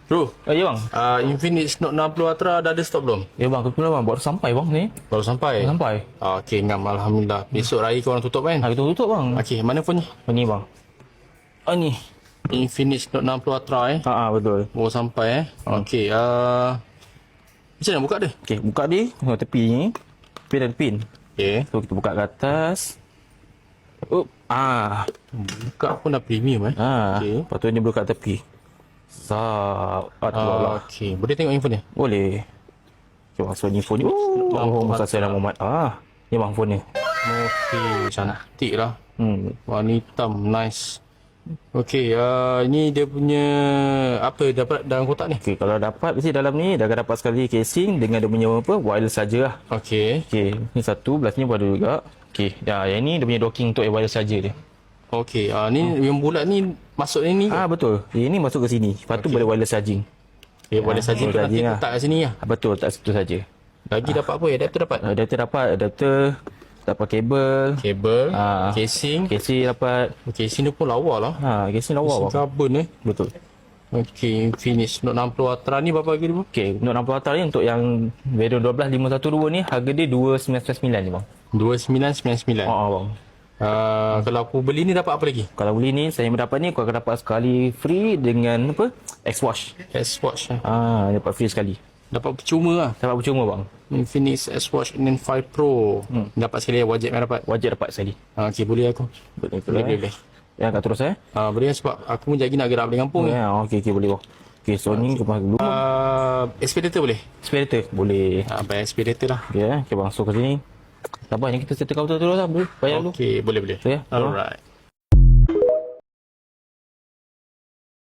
Bro, Ya bang. Infinix Note 60 Ultra dah ada stok belum? Ya bang, kebetulan bang baru sampai bang ni. Baru sampai? Baru sampai. Okey, ngam, Alhamdulillah. Besok raya korang tutup kan? Kita tutup bang. Okey, mana phone ni? Ni bang. Ni. Infinix Note 60 Ultra Betul. Baru sampai Okey, macam mana buka dia? Okey, buka dia tengok tepi ni. Pin dan pin. Okey. So kita buka ke atas. Buka pun dah premium Okey. Lepas tu ni buka tepi. Okey, boleh tengok info ni? Boleh. Cuba so ni phone ni. Masa saya Muhammad. Ni bang phone ni. Okey, cantik lah. Warna hitam, nice. Okey, ni dia punya apa dapat dalam kotak ni? Okey, kalau dapat mesti dalam ni dah akan dapat sekali casing dengan dia punya wireless charger lah. Okey. Okey, ni satu, belah sini pun ada juga. Okey, yang ni dia punya docking untuk wireless charger dia. Okey, ni yang bulat ni masuk ni. Betul. Ini masuk ke sini. Lepas tu boleh wireless charging. Boleh saja tu nanti lah. letak kat sini lah. Betul, tak situ saja. Lagi dapat apa? Adapter dapat? Adapter, dapat kabel, casing. casing dapat. Casing dia pun lawa lah. Casing lawa Casing karbon Betul. Okey, Infinix Note 60 Ultra ni berapa harga dia? Okey, Note 60 Ultra ni untuk yang variant 12512 ni harga dia 2999 ni bang. 2999. Bang. Kalau aku beli ni dapat apa lagi? Kalau beli ni saya mendapat ni, aku akan dapat sekali free dengan apa? X-Watch. S-Watch Dapat free sekali. Dapat percuma lah. Dapat percuma bang. Infinix S-Watch N5 Pro. Dapat sekali wajib yang dapat. Wajib dapat sekali. Okey, boleh aku. Boleh. Ya, kat terus boleh sebab aku pun lagi nak gerak balik kampung. Okey boleh bang. Okey, so ni kemah dulu. Aspirator boleh? Aspirator boleh. Bayar aspirator lah. Okey, okay bang. So kat sini. Sabar ni kita settlekan betul-betul lah. Bayar dulu. Okey, boleh. So, ya. Alright.